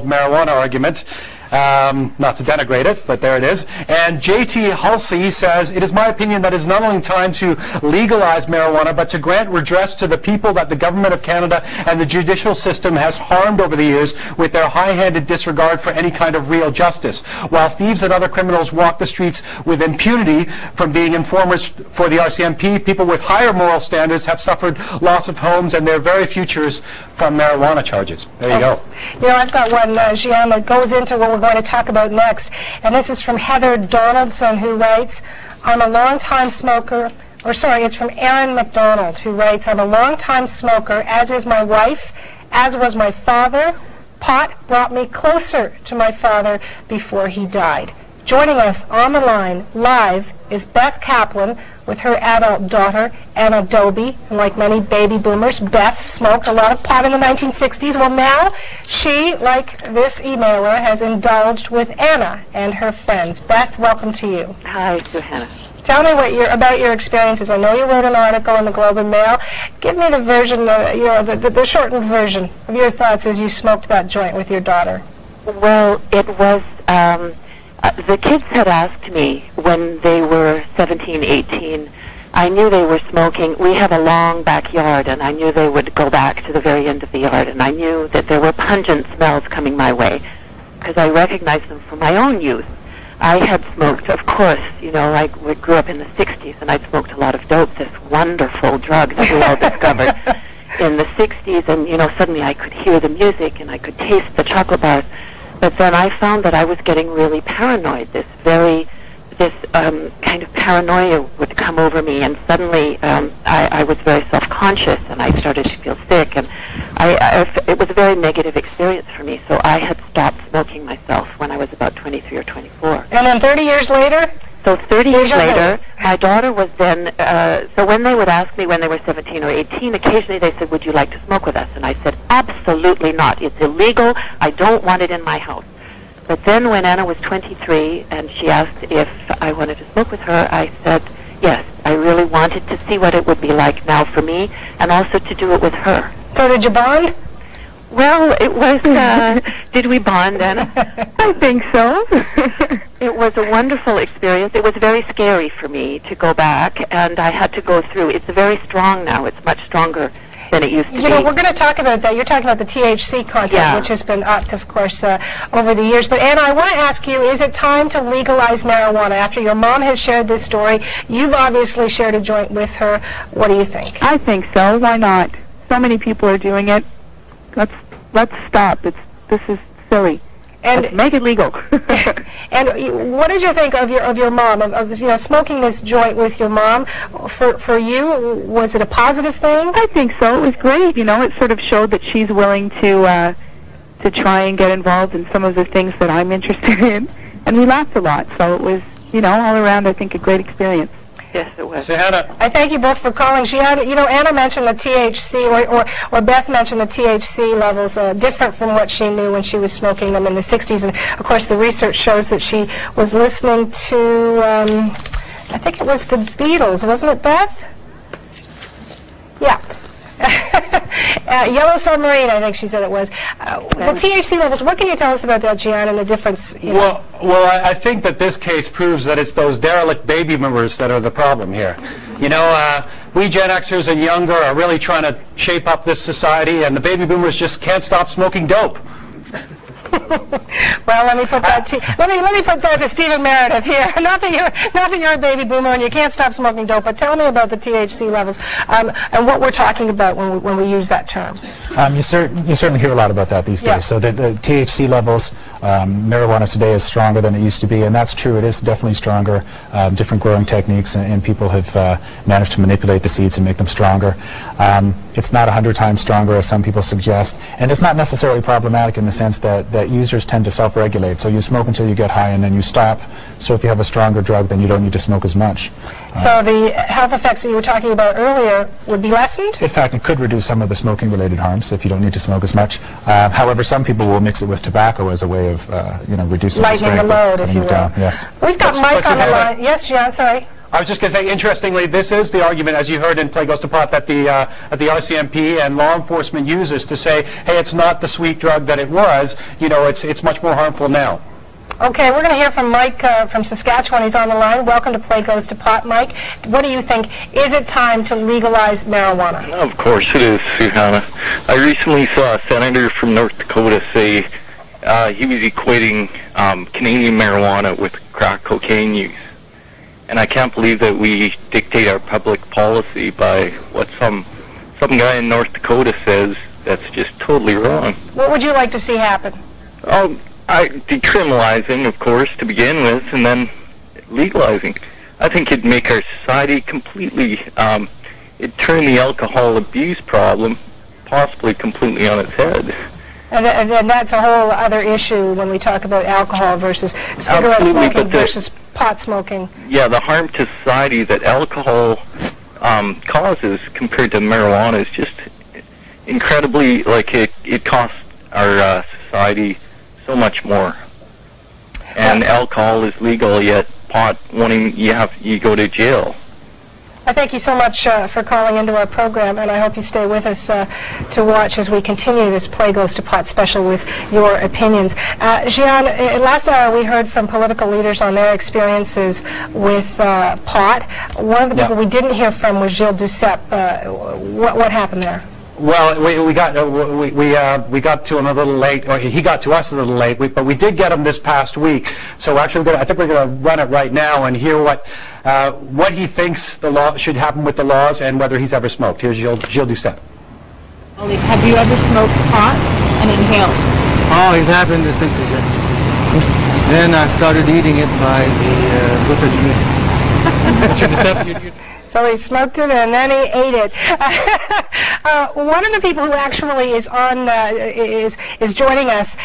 marijuana argument. Not to denigrate it, but there it is. And J.T. Halsey says, it is my opinion that it is not only time to legalize marijuana, but to grant redress to the people that the Government of Canada and the judicial system has harmed over the years with their high-handed disregard for any kind of real justice. While thieves and other criminals walk the streets with impunity from being informers for the RCMP, people with higher moral standards have suffered loss of homes and their very futures from marijuana charges. There you go. You know, I've got one, Jian, that goes into what we're going to talk about next. And this is from Heather Donaldson, who writes, I'm a long-time smoker, or sorry, it's from Aaron McDonald, who writes, I'm a long-time smoker, as is my wife, as was my father. Pot brought me closer to my father before he died. Joining us on the line live is Beth Kaplan with her adult daughter, Anna Doby. And like many baby boomers, Beth smoked a lot of pot in the 1960s. Well, now she, like this emailer, has indulged with Anna and her friends. Beth, welcome to you. Hi, Johanna. Tell me about your experiences. I know you wrote an article in the Globe and Mail. Give me the version, the shortened version of your thoughts as you smoked that joint with your daughter. Well, it was... the kids had asked me when they were 17, 18, I knew they were smoking. We have a long backyard, and I knew they would go back to the very end of the yard, and I knew that there were pungent smells coming my way, because I recognized them from my own youth. I had smoked, of course, you know, I grew up in the 60s, and I'd smoked a lot of dope, this wonderful drug that we all discovered in the 60s, and, you know, suddenly I could hear the music, and I could taste the chocolate bars. But then I found that I was getting really paranoid. This kind of paranoia would come over me, and suddenly I was very self-conscious, and I started to feel sick, and it was a very negative experience for me. So I had stopped smoking myself when I was about 23 or 24. And then 30 years later? So 30 years later, my daughter was then, so when they would ask me when they were 17 or 18, occasionally they said, would you like to smoke with us? And I said, absolutely not. It's illegal. I don't want it in my house. But then when Anna was 23 and she asked if I wanted to smoke with her, I said, yes, I really wanted to see what it would be like now for me and also to do it with her. So did you bond? Well, it was, did we bond, Anna? I think so. It was a wonderful experience. It was very scary for me to go back, and I had to go through. It's very strong now. It's much stronger than it used to be. You know, we're going to talk about that. You're talking about the THC content, which has been upped, of course, over the years. But, Anna, I want to ask you, is it time to legalize marijuana? After your mom has shared this story, you've obviously shared a joint with her. What do you think? I think so. Why not? So many people are doing it. Let's stop. This is silly. And let's make it legal. And what did you think of your mom, of you know, smoking this joint with your mom? For you, was it a positive thing? I think so. It was great. You know, it sort of showed that she's willing to try and get involved in some of the things that I'm interested in, and we laughed a lot. So it was, you know, all around, I think, a great experience. Yes, it was. So, Hannah, I thank you both for calling. Jian, you know, Anna mentioned the THC, or Beth mentioned the THC levels different from what she knew when she was smoking them in the 60s. And, of course, the research shows that she was listening to, I think it was the Beatles, wasn't it, Beth? Yeah. Yellow Submarine, I think she said it was. The THC levels, what can you tell us about that, Jian, and the difference? Well, I think that this case proves that it's those derelict baby boomers that are the problem here. You know, we Gen Xers and younger are really trying to shape up this society, and the baby boomers just can't stop smoking dope. Well, let me put that to Stephen Meredith here. Not that you're a baby boomer and you can't stop smoking dope, but tell me about the THC levels and what we're talking about when we use that term. You certainly hear a lot about that these days. So the THC levels, marijuana today is stronger than it used to be, and that's true. It is definitely stronger. Different growing techniques, and people have managed to manipulate the seeds and make them stronger. It's not 100 times stronger, as some people suggest, and it's not necessarily problematic in the sense that users tend to self-regulate. So you smoke until you get high, and then you stop. So if you have a stronger drug, then you don't need to smoke as much. So the health effects that you were talking about earlier would be lessened? In fact, it could reduce some of the smoking-related harms if you don't need to smoke as much. However, some people will mix it with tobacco as a way of, you know, reducing lightening the load, if you will. Yes. We've got Mike on the line. Yes, Jian, sorry. I was just going to say, interestingly, this is the argument, as you heard in Play Goes to Pot, that the RCMP and law enforcement uses to say, hey, it's not the sweet drug that it was. You know, it's much more harmful now. Okay, we're going to hear from Mike from Saskatchewan. He's on the line. Welcome to Play Goes to Pot, Mike. What do you think? Is it time to legalize marijuana? Of course it is, Susanna. I recently saw a senator from North Dakota say he was equating Canadian marijuana with crack cocaine use. And I can't believe that we dictate our public policy by what some guy in North Dakota says. That's just totally wrong. What would you like to see happen? Decriminalizing, of course, to begin with, and then legalizing. I think it'd make our society completely, it'd turn the alcohol abuse problem possibly completely on its head. And that's a whole other issue when we talk about alcohol versus cigarette smoking versus pot smoking. Yeah, the harm to society that alcohol causes compared to marijuana is just incredibly, like, it costs our society so much more. And alcohol is legal, yet pot, you go to jail. I thank you so much for calling into our program, and I hope you stay with us to watch as we continue this Play Goes to Pot special with your opinions. Jian, last hour we heard from political leaders on their experiences with pot. One of the people we didn't hear from was Gilles Duceppe. What happened there? Well, we got to him a little late, or he got to us a little late, but we did get him this past week. So actually, I think we're going to run it right now and hear what he thinks the law should happen with the laws and whether he's ever smoked. Here's Gilles Duceppe. Have you ever smoked pot and inhaled? Oh, it happened essentially, yes. Then I started eating it by the meat. So he smoked it and then he ate it. One of the people who actually is on is joining us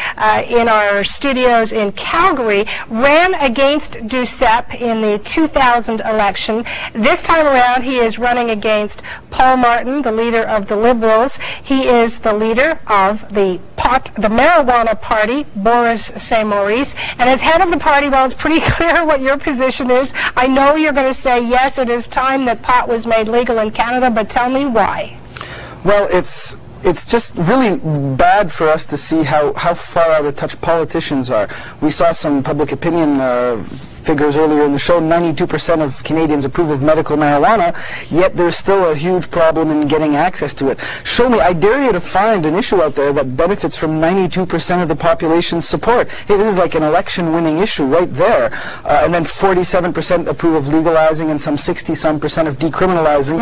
in our studios in Calgary ran against Duceppe in the 2000 election. This time around, he is running against Paul Martin, the leader of the Liberals. He is the leader of the marijuana party, Boris Saint-Maurice. And as head of the party, well, it's pretty clear what your position is. I know you're going to say, yes, it is time that pot was made legal in Canada, but tell me why. Well, it's just really bad for us to see how far out of touch politicians are. We saw some public opinion figures earlier in the show. 92% of Canadians approve of medical marijuana, yet there's still a huge problem in getting access to it. Show me, I dare you to find an issue out there that benefits from 92% of the population's support. Hey, this is like an election-winning issue right there. And then 47% approve of legalizing and some 60-some% of decriminalizing.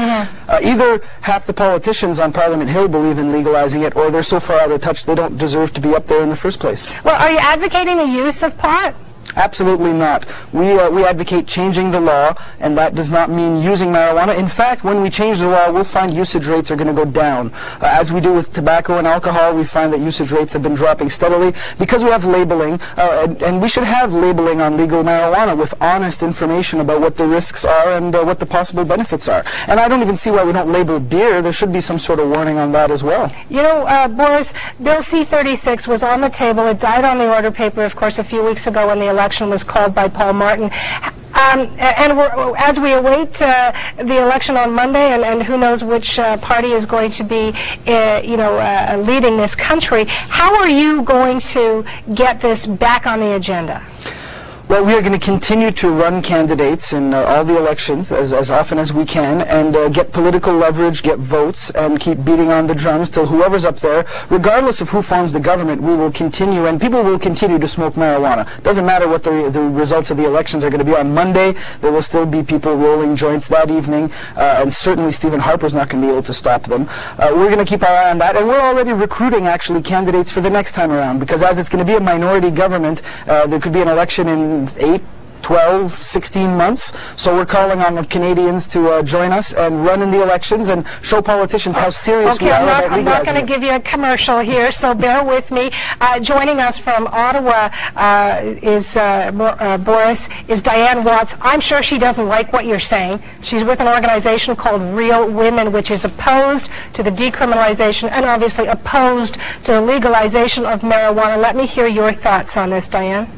Either half the politicians on Parliament Hill believe in legalizing it, or they're so far out of touch they don't deserve to be up there in the first place. Well, are you advocating the use of pot? Absolutely not. We advocate changing the law, and that does not mean using marijuana. In fact, when we change the law, we'll find usage rates are going to go down. As we do with tobacco and alcohol, we find that usage rates have been dropping steadily because we have labeling, and we should have labeling on legal marijuana with honest information about what the risks are and what the possible benefits are. And I don't even see why we don't label beer. There should be some sort of warning on that as well. You know, Boris, Bill C-36 was on the table. It died on the order paper, of course, a few weeks ago when the election was called by Paul Martin. And as we await the election on Monday, and who knows which party is going to be, leading this country, how are you going to get this back on the agenda? Well, we are going to continue to run candidates in all the elections as often as we can, and get political leverage, get votes, and keep beating on the drums till whoever's up there, regardless of who forms the government, we will continue, and people will continue to smoke marijuana. Doesn't matter what the results of the elections are going to be on Monday, there will still be people rolling joints that evening, and certainly Stephen Harper's not going to be able to stop them. We're going to keep our eye on that, and we're already recruiting actually candidates for the next time around, because as it's going to be a minority government, there could be an election in 8, 12, 16 months. So we're calling on Canadians to join us and run in the elections and show politicians how serious we are about legalizing it. I'm not going to give you a commercial here, so bear with me. Joining us from Ottawa is Boris, is Diane Watts. I'm sure she doesn't like what you're saying. She's with an organization called Real Women, which is opposed to the decriminalization and obviously opposed to the legalization of marijuana. Let me hear your thoughts on this, Diane.